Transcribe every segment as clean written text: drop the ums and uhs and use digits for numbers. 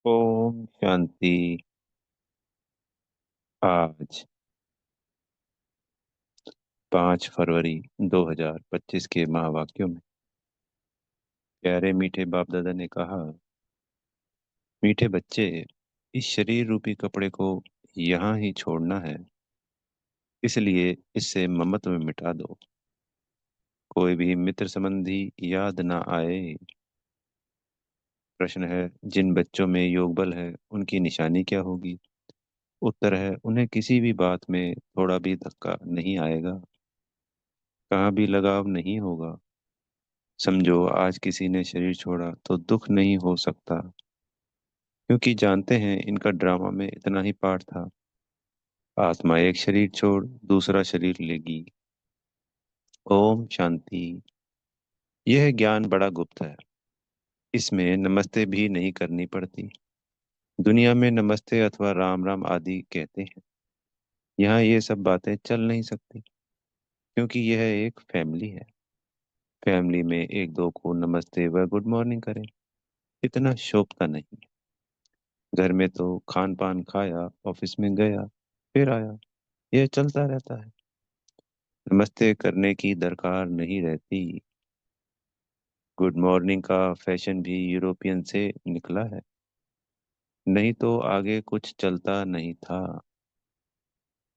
ओम शांति। आज 5 फरवरी 2025 के महावाक्यों में प्यारे मीठे बाप दादा ने कहा, मीठे बच्चे, इस शरीर रूपी कपड़े को यहाँ ही छोड़ना है, इसलिए इससे ममत्व में मिटा दो। कोई भी मित्र संबंधी याद ना आए। प्रश्न है, जिन बच्चों में योग बल है उनकी निशानी क्या होगी? उत्तर है, उन्हें किसी भी बात में थोड़ा भी धक्का नहीं आएगा, कहाँ भी लगाव नहीं होगा। समझो आज किसी ने शरीर छोड़ा तो दुख नहीं हो सकता, क्योंकि जानते हैं इनका ड्रामा में इतना ही पार्ट था। आत्मा एक शरीर छोड़ दूसरा शरीर लेगी। ओम शांति। यह ज्ञान बड़ा गुप्त है, इसमें नमस्ते भी नहीं करनी पड़ती। दुनिया में नमस्ते अथवा राम राम आदि कहते हैं, यहाँ ये सब बातें चल नहीं सकती, क्योंकि यह एक फैमिली है। फैमिली में एक दो को नमस्ते व गुड मॉर्निंग करें, इतना शोभता नहीं। घर में तो खान पान खाया, ऑफिस में गया, फिर आया, यह चलता रहता है। नमस्ते करने की दरकार नहीं रहती। गुड मॉर्निंग का फैशन भी यूरोपियन से निकला है, नहीं तो आगे कुछ चलता नहीं था।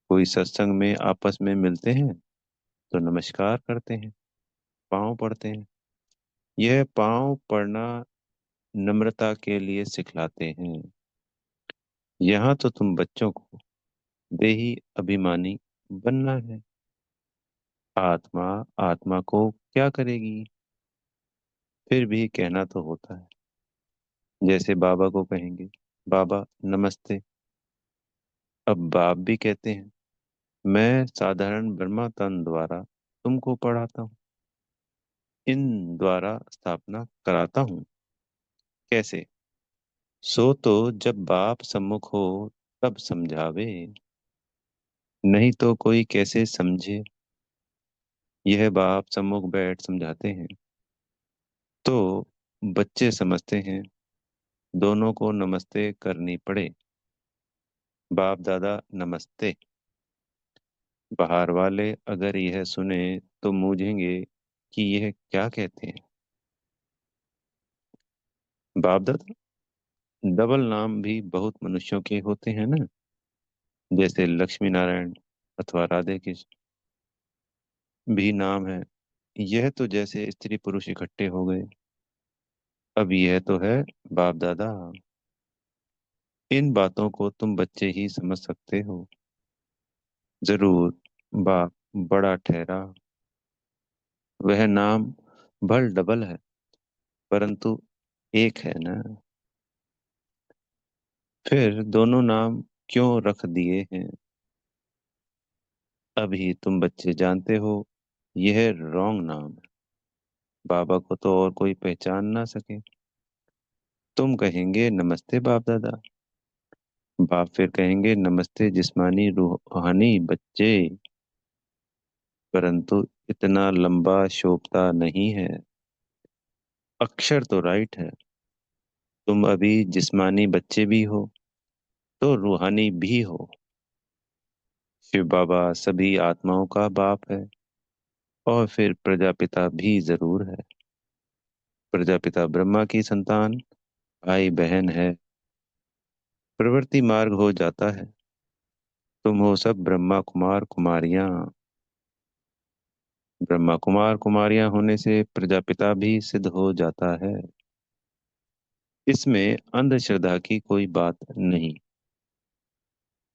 कोई सत्संग में आपस में मिलते हैं तो नमस्कार करते हैं, पाँव पड़ते हैं। यह पाँव पड़ना नम्रता के लिए सिखलाते हैं। यहाँ तो तुम बच्चों को देही अभिमानी बनना है। आत्मा आत्मा को क्या करेगी? फिर भी कहना तो होता है। जैसे बाबा को कहेंगे, बाबा नमस्ते। अब बाप भी कहते हैं, मैं साधारण ब्रह्मा तन द्वारा तुमको पढ़ाता हूँ, इन द्वारा स्थापना कराता हूँ। कैसे? सो तो जब बाप सम्मुख हो तब समझावे, नहीं तो कोई कैसे समझे। यह बाप सम्मुख बैठ समझाते हैं तो बच्चे समझते हैं, दोनों को नमस्ते करनी पड़े। बाप दादा नमस्ते। बाहर वाले अगर यह सुने तो मूझेंगे कि यह क्या कहते हैं। बाप दादा डबल नाम भी बहुत मनुष्यों के होते हैं ना, जैसे लक्ष्मी नारायण अथवा राधे कृष्ण भी नाम है। यह तो जैसे स्त्री पुरुष इकट्ठे हो गए। अब यह तो है बाप दादा। इन बातों को तुम बच्चे ही समझ सकते हो। जरूर बाप बड़ा ठहरा, वह नाम भल डबल है, परंतु एक है ना। फिर दोनों नाम क्यों रख दिए हैं? अभी तुम बच्चे जानते हो, यह रॉन्ग नाम है। बाबा को तो और कोई पहचान ना सके। तुम कहेंगे नमस्ते बाप दादा, बाप फिर कहेंगे नमस्ते जिस्मानी रूहानी बच्चे, परंतु इतना लंबा शोभता नहीं है। अक्षर तो राइट है। तुम अभी जिस्मानी बच्चे भी हो तो रूहानी भी हो। शिव बाबा सभी आत्माओं का बाप है, और फिर प्रजापिता भी जरूर है। प्रजापिता ब्रह्मा की संतान, भाई बहन है। प्रवृत्ति मार्ग हो जाता है। तुम हो सब ब्रह्मा कुमार कुमारियां। ब्रह्मा कुमार कुमारियां होने से प्रजापिता भी सिद्ध हो जाता है। इसमें अंधश्रद्धा की कोई बात नहीं।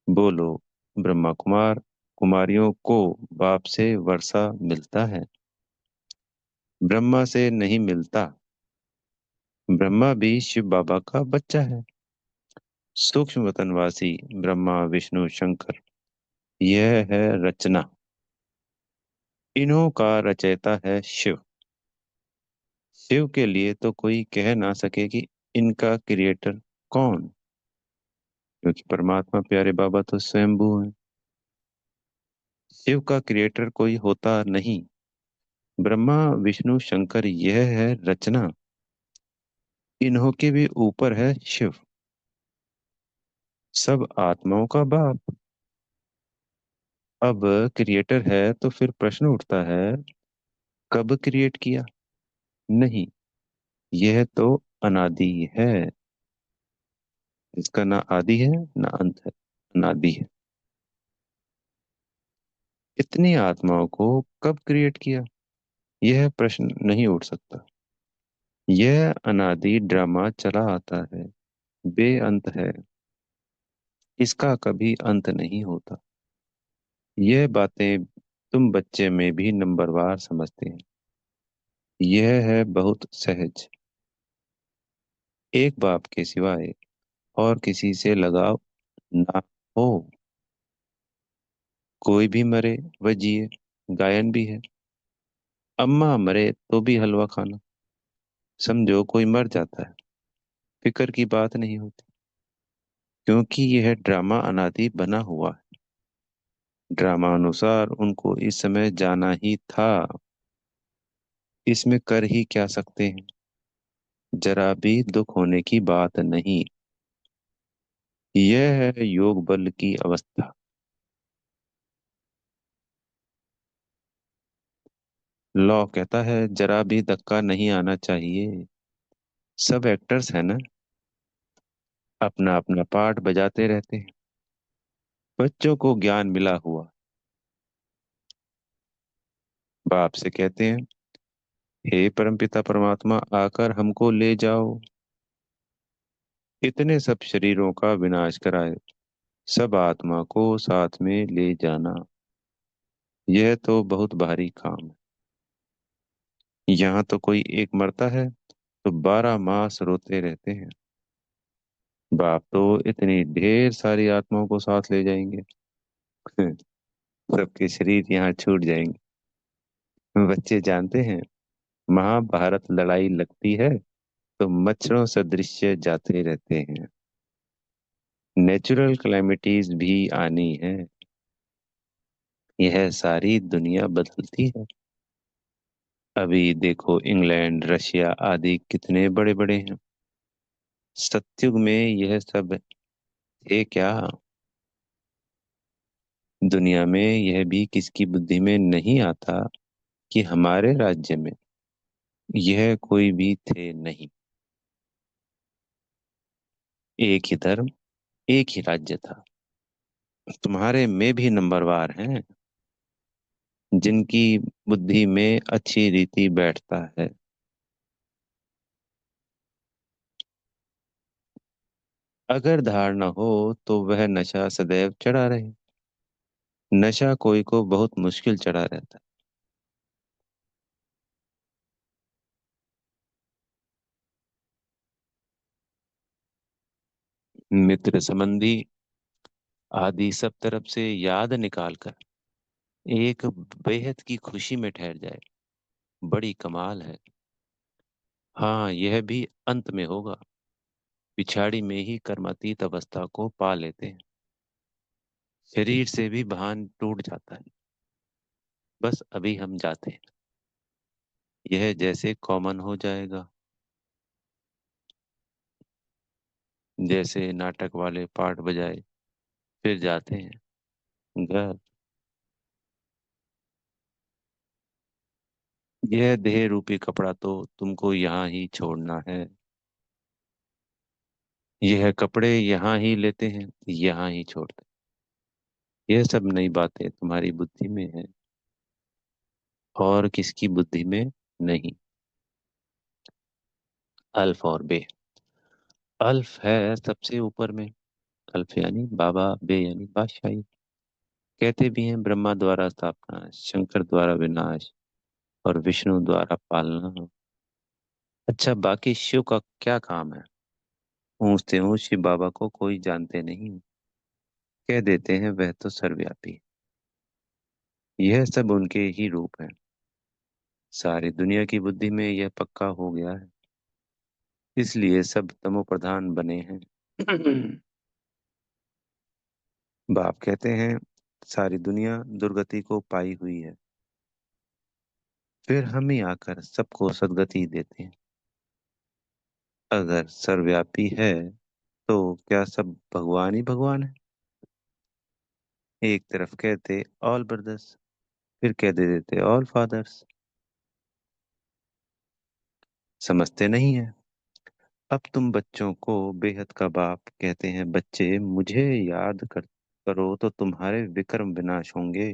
बोलो, ब्रह्मा कुमार कुमारियों को बाप से वर्षा मिलता है, ब्रह्मा से नहीं मिलता। ब्रह्मा भी शिव बाबा का बच्चा है। सूक्ष्म वतनवासी ब्रह्मा विष्णु शंकर, यह है रचना। इन्हों का रचयिता है शिव। शिव के लिए तो कोई कह ना सके कि इनका क्रिएटर कौन, क्योंकि परमात्मा प्यारे बाबा तो स्वयंभू हैं। शिव का क्रिएटर कोई होता नहीं। ब्रह्मा विष्णु शंकर यह है रचना। इन्हों के भी ऊपर है शिव। सब आत्माओं का बाप। अब क्रिएटर है तो फिर प्रश्न उठता है, कब क्रिएट किया? नहीं, यह तो अनादि है। इसका ना आदि है ना अंत है, अनादि है। इतनी आत्माओं को कब क्रिएट किया, यह प्रश्न नहीं उठ सकता। यह अनादि ड्रामा चला आता है, बेअंत है। इसका कभी अंत नहीं होता। यह बातें तुम बच्चे में भी नंबरवार समझते हैं। यह है बहुत सहज। एक बाप के सिवाय और किसी से लगाव ना हो। कोई भी मरे वह जिए, गायन भी है। अम्मा मरे तो भी हलवा खाना। समझो कोई मर जाता है, फिक्र की बात नहीं होती, क्योंकि यह ड्रामा अनादि बना हुआ है। ड्रामा अनुसार उनको इस समय जाना ही था। इसमें कर ही क्या सकते हैं? जरा भी दुख होने की बात नहीं। यह है योग बल की अवस्था। लॉ कहता है जरा भी धक्का नहीं आना चाहिए। सब एक्टर्स है ना, अपना अपना पार्ट बजाते रहते हैं। बच्चों को ज्ञान मिला हुआ। बाप से कहते हैं, हे परमपिता परमात्मा आकर हमको ले जाओ। इतने सब शरीरों का विनाश कराए, सब आत्मा को साथ में ले जाना, यह तो बहुत भारी काम है। यहाँ तो कोई एक मरता है तो 12 मास रोते रहते हैं। बाप तो इतनी ढेर सारी आत्माओं को साथ ले जाएंगे। सबके शरीर यहाँ छूट जाएंगे। बच्चे जानते हैं, महाभारत लड़ाई लगती है तो मच्छरों सदृश जाते रहते हैं। नेचुरल कैलेमिटीज भी आनी है। यह सारी दुनिया बदलती है। अभी देखो इंग्लैंड रशिया आदि कितने बड़े बड़े हैं। सतयुग में यह सब थे क्या? दुनिया में यह भी किसकी बुद्धि में नहीं आता कि हमारे राज्य में यह कोई भी थे नहीं। एक ही धर्म, एक ही राज्य था। तुम्हारे में भी नंबरवार हैं, जिनकी बुद्धि में अच्छी रीति बैठता है। अगर धारणा हो तो वह नशा सदैव चढ़ा रहे। नशा कोई को बहुत मुश्किल चढ़ा रहता है। मित्र संबंधी आदि सब तरफ से याद निकाल कर एक बेहद की खुशी में ठहर जाए, बड़ी कमाल है। हाँ, यह भी अंत में होगा। पिछाड़ी में ही कर्मातीत अवस्था को पा लेते हैं। शरीर से भी भान टूट जाता है। बस अभी हम जाते हैं, यह जैसे कॉमन हो जाएगा। जैसे नाटक वाले पार्ट बजाए फिर जाते हैं घर। यह देह रूपी कपड़ा तो तुमको यहाँ ही छोड़ना है। यह कपड़े यहाँ ही लेते हैं, यहाँ ही छोड़ते हैं। यह सब नई बातें तुम्हारी बुद्धि में है, और किसकी बुद्धि में नहीं। अल्फ और बे। अल्फ है सबसे ऊपर में। अल्फ यानी बाबा, बे यानी बादशाही। कहते भी हैं ब्रह्मा द्वारा स्थापना, शंकर द्वारा विनाश और विष्णु द्वारा पालना। अच्छा, बाकी शिव का क्या काम है? पूछते हूँ, शिव बाबा को कोई जानते नहीं। कह देते हैं वह तो सर्वव्यापी। यह सब उनके ही रूप हैं। सारी दुनिया की बुद्धि में यह पक्का हो गया है, इसलिए सब तमो प्रधान बने हैं। बाप कहते हैं सारी दुनिया दुर्गति को पाई हुई है, फिर हम ही आकर सबको सदगति देते हैं। अगर सर्वव्यापी है तो क्या सब भगवान ही भगवान है? एक तरफ कहते ऑल ब्रदर्स, फिर कह दे देते ऑल फादर्स। समझते नहीं है। अब तुम बच्चों को बेहद का बाप कहते हैं। बच्चे, मुझे याद करो तो तुम्हारे विक्रम विनाश होंगे।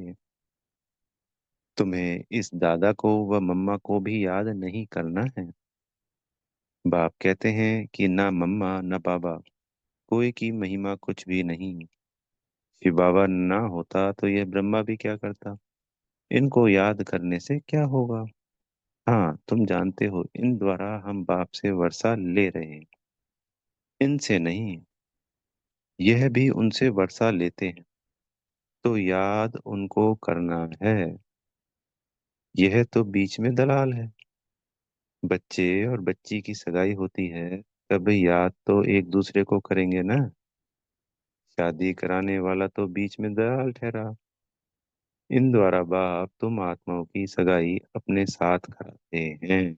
तुम्हें इस दादा को व मम्मा को भी याद नहीं करना है। बाप कहते हैं कि ना मम्मा ना बाबा, कोई की महिमा कुछ भी नहीं। शिव बाबा ना होता तो यह ब्रह्मा भी क्या करता। इनको याद करने से क्या होगा। हाँ, तुम जानते हो, इन द्वारा हम बाप से वर्षा ले रहे हैं, इनसे नहीं। यह भी उनसे वर्षा लेते हैं, तो याद उनको करना है। यह तो बीच में दलाल है। बच्चे और बच्ची की सगाई होती है, तब याद तो एक दूसरे को करेंगे ना। शादी कराने वाला तो बीच में दलाल ठहरा। इन द्वारा बाप तुम आत्माओं की सगाई अपने साथ कराते हैं।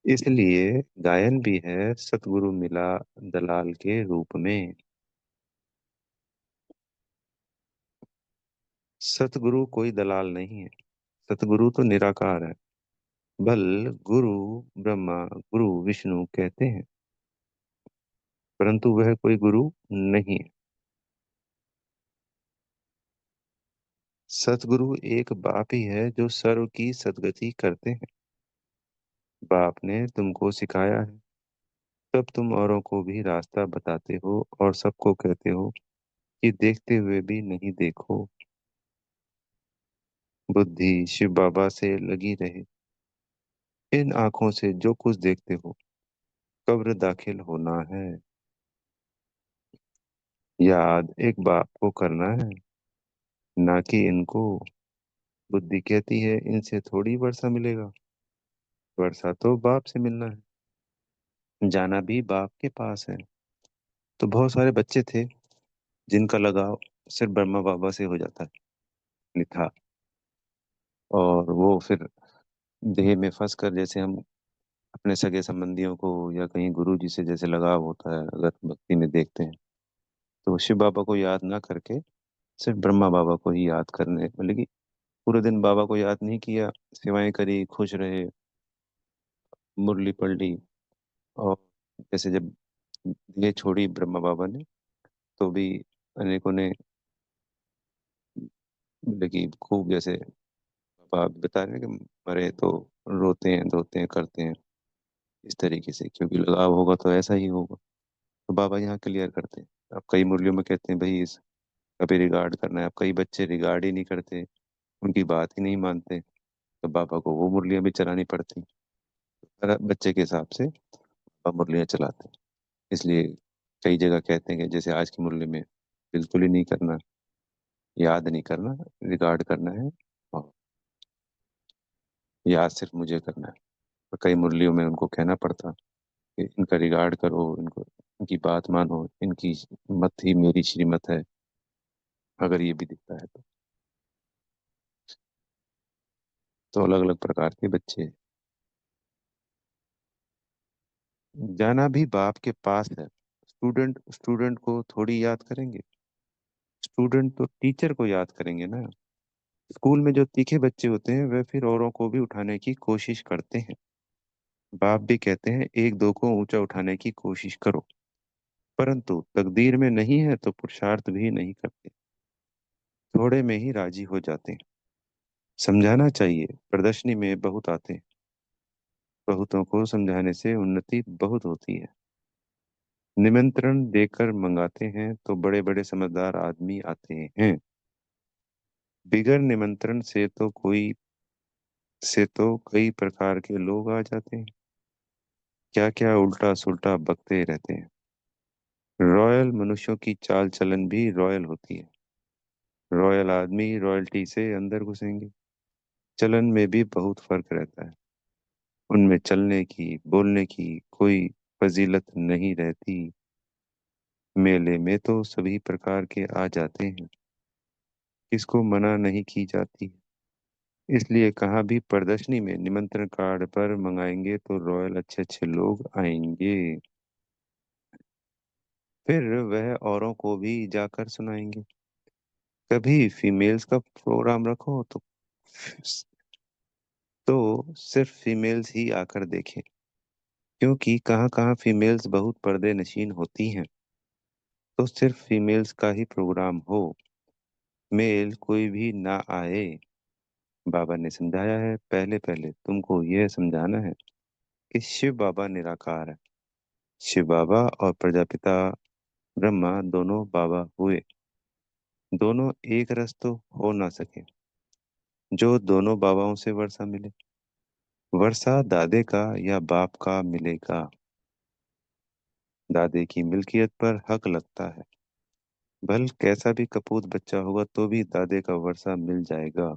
इसलिए गायन भी है, सतगुरु मिला दलाल के रूप में। सतगुरु कोई दलाल नहीं है। सतगुरु तो निराकार है। बल गुरु ब्रह्मा, गुरु विष्णु कहते हैं, परंतु वह कोई गुरु नहीं है। सतगुरु एक बाप ही है जो सर्व की सद्गति करते हैं। बाप ने तुमको सिखाया है, तब तुम औरों को भी रास्ता बताते हो और सबको कहते हो कि देखते हुए भी नहीं देखो। बुद्धि शिव बाबा से लगी रहे। इन आंखों से जो कुछ देखते हो, कब्र दाखिल होना है। याद एक बाप को करना है, ना कि इनको। बुद्धि कहती है इनसे थोड़ी वर्षा मिलेगा। वर्षा तो बाप से मिलना है। जाना भी बाप के पास है। तो बहुत सारे बच्चे थे जिनका लगाव सिर्फ ब्रह्मा बाबा से हो जाता था। और वो फिर देह में फंस कर, जैसे हम अपने सगे संबंधियों को या कहीं गुरु जी से जैसे लगाव होता है, अगर भक्ति में देखते हैं, तो शिव बाबा को याद ना करके सिर्फ ब्रह्मा बाबा को ही याद करने, मतलब कि पूरे दिन बाबा को याद नहीं किया, सेवाएं करी, खुश रहे, मुरली पढ़ ली। और जैसे जब ये छोड़ी ब्रह्मा बाबा ने, तो भी अनेकों ने, मतलब कि खूब, जैसे बाबा बता रहे हैं कि मरे तो रोते हैं धोते हैं करते हैं, इस तरीके से, क्योंकि लगाव होगा तो ऐसा ही होगा। तो बाबा यहाँ क्लियर करते हैं। अब कई मुरलियों में कहते हैं भाई इस कभी रिगार्ड करना है। अब कई बच्चे रिगार्ड ही नहीं करते, उनकी बात ही नहीं मानते, तो बाबा को वो मुरलियां भी चलानी पड़ती। हर बच्चे के हिसाब से बाबा मुरलियां चलाते हैं। इसलिए कई जगह कहते हैं कि जैसे आज की मुरली में बिल्कुल ही नहीं करना, याद नहीं करना, रिगार्ड करना है, और याद सिर्फ मुझे करना है। और कई मुरलियों में उनको कहना पड़ता कि इनका रिगार्ड करो, इनको, इनकी बात मानो, इनकी मत ही मेरी श्रीमत है, अगर ये भी दिखता है तो अलग अलग प्रकार के बच्चे हैं। जाना भी बाप के पास है। स्टूडेंट स्टूडेंट को थोड़ी याद करेंगे। स्टूडेंट तो टीचर को याद करेंगे ना। स्कूल में जो तीखे बच्चे होते हैं वे फिर औरों को भी उठाने की कोशिश करते हैं। बाप भी कहते हैं एक दो को ऊंचा उठाने की कोशिश करो, परंतु तकदीर में नहीं है तो पुरुषार्थ भी नहीं करते, थोड़े में ही राजी हो जाते हैं। समझाना चाहिए, प्रदर्शनी में बहुत आते हैं। बहुतों को समझाने से उन्नति बहुत होती है। निमंत्रण देकर मंगाते हैं तो बड़े बड़े समझदार आदमी आते हैं। बिगर निमंत्रण से तो कई प्रकार के लोग आ जाते हैं, क्या क्या उल्टा सुल्टा बकते रहते हैं। रॉयल मनुष्यों की चाल चलन भी रॉयल होती है। रॉयल आदमी रॉयल्टी से अंदर घुसेंगे। चलन में भी बहुत फर्क रहता है। उनमें चलने की बोलने की कोई फजीलत नहीं रहती। मेले में तो सभी प्रकार के आ जाते हैं, किसको मना नहीं की जाती। इसलिए कहाँ भी प्रदर्शनी में निमंत्रण कार्ड पर मंगाएंगे तो रॉयल अच्छे अच्छे लोग आएंगे। फिर वह औरों को भी जाकर सुनाएंगे। कभी फीमेल्स का प्रोग्राम रखो तो सिर्फ फीमेल्स ही आकर देखें, क्योंकि कहाँ कहाँ फीमेल्स बहुत पर्दे नशीन होती हैं। तो सिर्फ फीमेल्स का ही प्रोग्राम हो, मेल कोई भी ना आए। बाबा ने समझाया है, पहले पहले तुमको यह समझाना है कि शिव बाबा निराकार है। शिव बाबा और प्रजापिता ब्रह्मा दोनों बाबा हुए, दोनों एक रस तो हो ना सके। जो दोनों बाबाओं से वर्षा मिले, वर्षा दादे का या बाप का मिलेगा। दादे की मिल्कियत पर हक लगता है, भल कैसा भी कपूत बच्चा होगा तो भी दादे का वर्षा मिल जाएगा।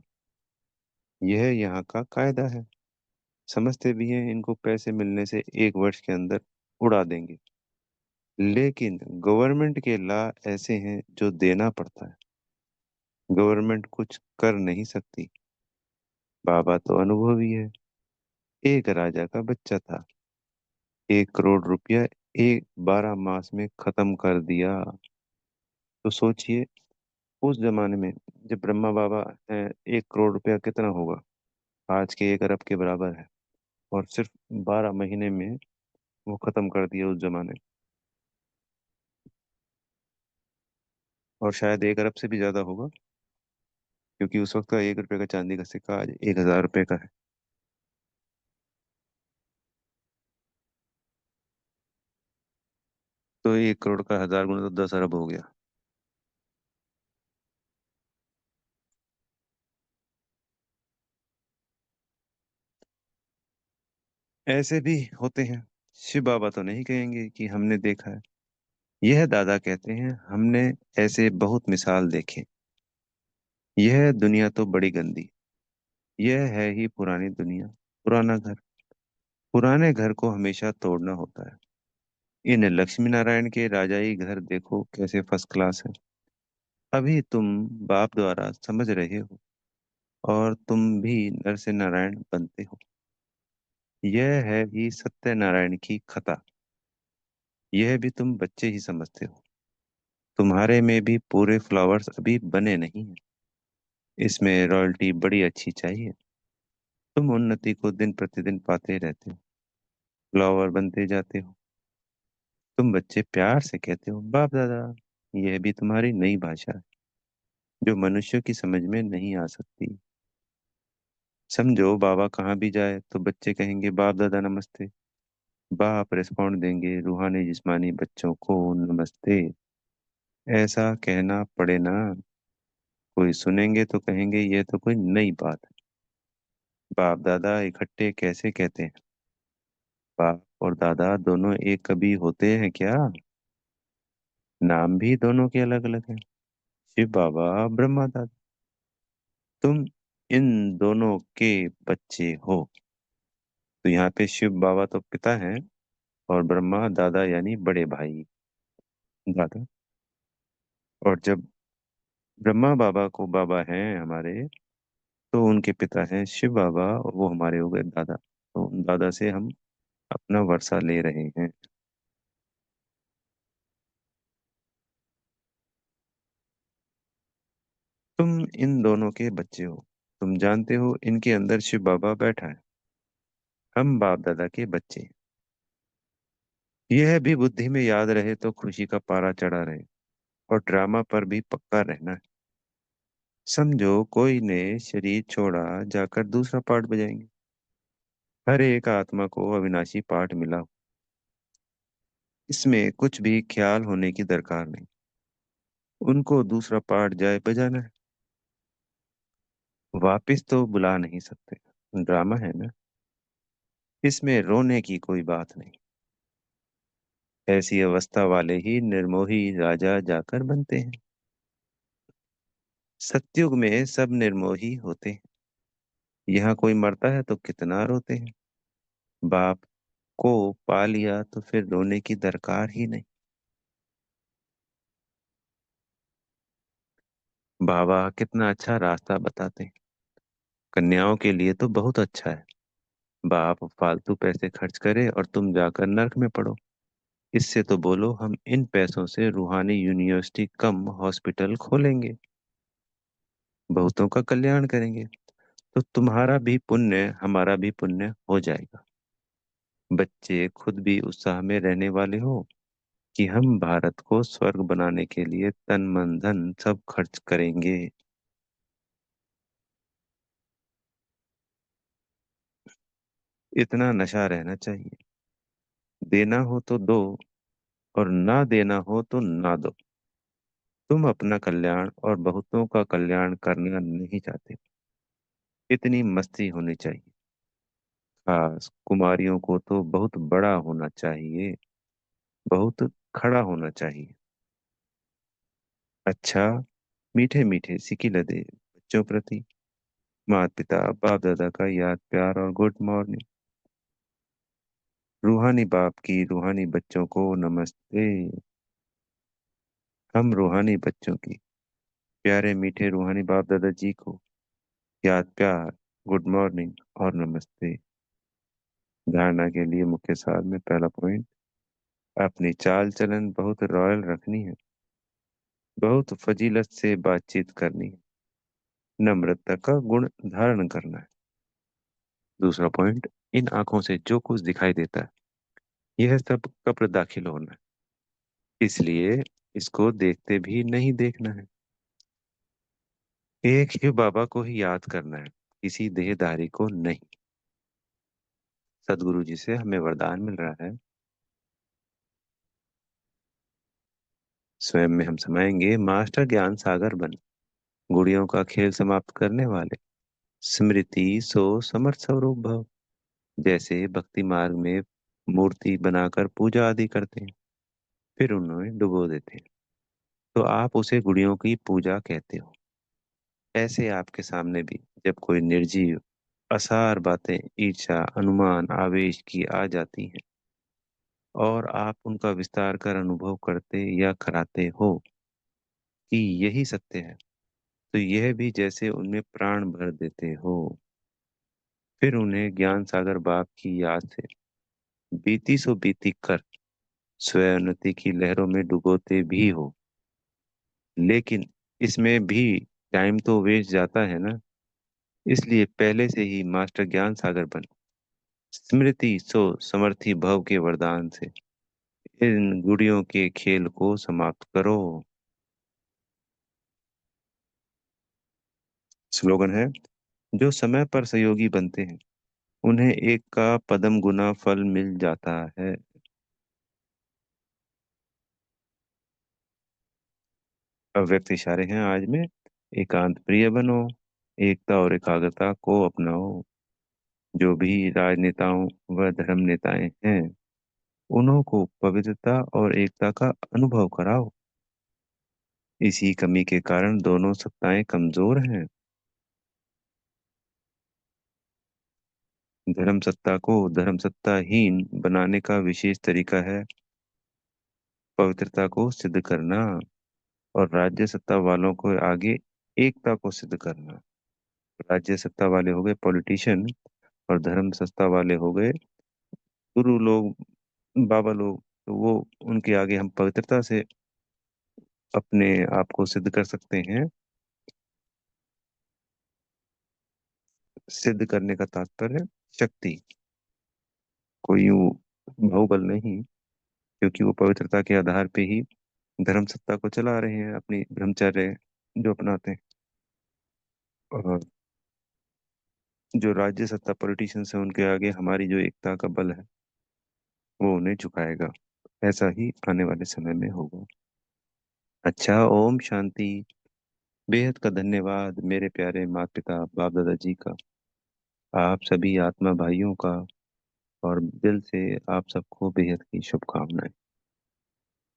यह यहाँ का कायदा है। समझते भी हैं इनको पैसे मिलने से 1 वर्ष के अंदर उड़ा देंगे, लेकिन गवर्नमेंट के लॉ ऐसे हैं जो देना पड़ता है। गवर्नमेंट कुछ कर नहीं सकती। बाबा तो अनुभवी है। एक राजा का बच्चा था, 1 करोड़ रुपया एक 12 मास में खत्म कर दिया। तो सोचिए, उस जमाने में जब ब्रह्मा बाबा है, 1 करोड़ रुपया कितना होगा? आज के 1 अरब के बराबर है। और सिर्फ 12 महीने में वो खत्म कर दिया उस जमाने। और शायद 1 अरब से भी ज्यादा होगा, क्योंकि उस वक्त का 1 रुपए का चांदी का सिक्का आज 1000 रुपए का है। तो 1 करोड़ का 1000 गुना तो 10 अरब हो गया। ऐसे भी होते हैं। शिव बाबा तो नहीं कहेंगे कि हमने देखा है। यह दादा कहते हैं, हमने ऐसे बहुत मिसाल देखे। यह दुनिया तो बड़ी गंदी। यह है ही पुरानी दुनिया, पुराना घर। पुराने घर को हमेशा तोड़ना होता है। इन लक्ष्मी नारायण के राजाई घर देखो कैसे फर्स्ट क्लास है। अभी तुम बाप द्वारा समझ रहे हो, और तुम भी नर से नारायण बनते हो। यह है भी सत्यनारायण की कथा। यह भी तुम बच्चे ही समझते हो। तुम्हारे में भी पूरे फ्लावर्स अभी बने नहीं हैं। इसमें रॉयल्टी बड़ी अच्छी चाहिए। तुम उन्नति को दिन प्रतिदिन पाते रहते हो, फ्लावर बनते जाते हो। तुम बच्चे प्यार से कहते हो बाप दादा। यह भी तुम्हारी नई भाषा है, जो मनुष्यों की समझ में नहीं आ सकती। समझो, बाबा कहाँ भी जाए तो बच्चे कहेंगे बाप दादा नमस्ते। बाप रिस्पॉन्ड देंगे रूहानी जिस्मानी बच्चों को नमस्ते। ऐसा कहना पड़े ना, कोई सुनेंगे तो कहेंगे यह तो कोई नई बात है। बाप दादा इकट्ठे कैसे कहते हैं? बाप और दादा दोनों एक कभी होते हैं क्या? नाम भी दोनों के अलग अलग है। शिव बाबा, ब्रह्मा दादा। तुम इन दोनों के बच्चे हो। तो यहाँ पे शिव बाबा तो पिता हैं, और ब्रह्मा दादा यानी बड़े भाई, दादा। और जब ब्रह्मा बाबा को बाबा हैं हमारे, तो उनके पिता हैं शिव बाबा, और वो हमारे हो गए दादा। तो उन दादा से हम अपना वर्षा ले रहे हैं। तुम इन दोनों के बच्चे हो। तुम जानते हो इनके अंदर शिव बाबा बैठा है। हम बाप दादा के बच्चे हैं। यह भी बुद्धि में याद रहे तो खुशी का पारा चढ़ा रहे, और ड्रामा पर भी पक्का रहना है। समझो, कोई ने शरीर छोड़ा, जाकर दूसरा पार्ट बजाएंगे। हर एक आत्मा को अविनाशी पार्ट मिला। इसमें कुछ भी ख्याल होने की दरकार नहीं। उनको दूसरा पार्ट जाए बजाना है। वापिस तो बुला नहीं सकते, ड्रामा है ना। इसमें रोने की कोई बात नहीं। ऐसी अवस्था वाले ही निर्मोही राजा जाकर बनते हैं। सतयुग में सब निर्मोही होते हैं। यहाँ कोई मरता है तो कितना रोते हैं। बाप को पा लिया तो फिर रोने की दरकार ही नहीं। बाबा कितना अच्छा रास्ता बताते हैं। कन्याओं के लिए तो बहुत अच्छा है। बाप फालतू पैसे खर्च करे और तुम जाकर नर्क में पड़ो। इससे तो बोलो हम इन पैसों से रूहानी यूनिवर्सिटी कम हॉस्पिटल खोलेंगे, बहुतों का कल्याण करेंगे। तो तुम्हारा भी पुण्य हमारा भी पुण्य हो जाएगा। बच्चे खुद भी उत्साह में रहने वाले हो कि हम भारत को स्वर्ग बनाने के लिए तन मन धन सब खर्च करेंगे। इतना नशा रहना चाहिए। देना हो तो दो, और ना देना हो तो ना दो। तुम अपना कल्याण और बहुतों का कल्याण करना नहीं चाहते। इतनी मस्ती होनी चाहिए। खास कुमारियों को तो बहुत बड़ा होना चाहिए, बहुत खड़ा होना चाहिए। अच्छा, मीठे मीठे सिकी लदे बच्चों प्रति माता पिता बाप दादा का याद प्यार और गुड मॉर्निंग। रूहानी बाप की रूहानी बच्चों को नमस्ते। हम रूहानी बच्चों की प्यारे मीठे रूहानी बाप दादाजी को याद प्यार, गुड मॉर्निंग और नमस्ते। धारणा के लिए मुख्य सार में पहला पॉइंट, अपनी चाल चलन बहुत रॉयल रखनी है, बहुत फजीलत से बातचीत करनी है, नम्रता का गुण धारण करना है। दूसरा पॉइंट, इन आंखों से जो कुछ दिखाई देता है यह सब कब्र दाखिल होना है, इसलिए इसको देखते भी नहीं देखना है। एक ही बाबा को ही याद करना है, किसी देहधारी को नहीं। सदगुरु जी से हमें वरदान मिल रहा है, स्वयं में हम समाएंगे मास्टर ज्ञान सागर बन, गुड़ियों का खेल समाप्त करने वाले, स्मृति सो समर्थ स्वरूप भव। जैसे भक्ति मार्ग में मूर्ति बनाकर पूजा आदि करते हैं, फिर उन्हें डुबो देते हैं, तो आप उसे गुड़ियों की पूजा कहते हो। ऐसे आपके सामने भी जब कोई निर्जीव असार बातें ईर्ष्या अनुमान आवेश की आ जाती हैं, और आप उनका विस्तार कर अनुभव करते या कराते हो कि यही सत्य है, तो यह भी जैसे उनमें प्राण भर देते हो। फिर उन्हें ज्ञान सागर बाप की याद से बीती सो बीती कर स्वयं उन्नति की लहरों में डुबोते भी हो। लेकिन इसमें भी टाइम तो वेस्ट जाता है ना, इसलिए पहले से ही मास्टर ज्ञान सागर बन, स्मृति सो समर्थी भव के वरदान से इन गुड़ियों के खेल को समाप्त करो। स्लोगन है, जो समय पर सहयोगी बनते हैं उन्हें एक का पदम गुना फल मिल जाता है। अव्यक्त इशारे हैं आज में, एकांत प्रिय बनो, एकता और एकाग्रता को अपनाओ। जो भी राजनेताओं व धर्म नेताएं हैं उन्हों को पवित्रता और एकता का अनुभव कराओ। इसी कमी के कारण दोनों सत्ताएं कमजोर हैं। धर्म सत्ता को धर्म सत्ताहीन बनाने का विशेष तरीका है पवित्रता को सिद्ध करना, और राज्य सत्ता वालों को आगे एकता को सिद्ध करना। राज्य सत्ता वाले हो गए पॉलिटिशियन, और धर्म सत्ता वाले हो गए गुरु लोग, बाबा लोग। तो वो उनके आगे हम पवित्रता से अपने आप को सिद्ध कर सकते हैं। सिद्ध करने का तात्पर्य शक्ति, कोई बाहुबल नहीं, क्योंकि वो पवित्रता के आधार पे ही धर्म सत्ता को चला रहे हैं, अपनी ब्रह्मचर्य जो अपनाते हैं। और जो राज्य सत्ता पॉलिटिशियंस है उनके आगे हमारी जो एकता का बल है वो उन्हें झुकाएगा। ऐसा ही आने वाले समय में होगा। अच्छा, ओम शांति। बेहद का धन्यवाद मेरे प्यारे माता पिता बाप दादा जी का, आप सभी आत्मा भाइयों का, और दिल से आप सबको बेहद की शुभकामनाएं।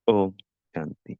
ओम शांति।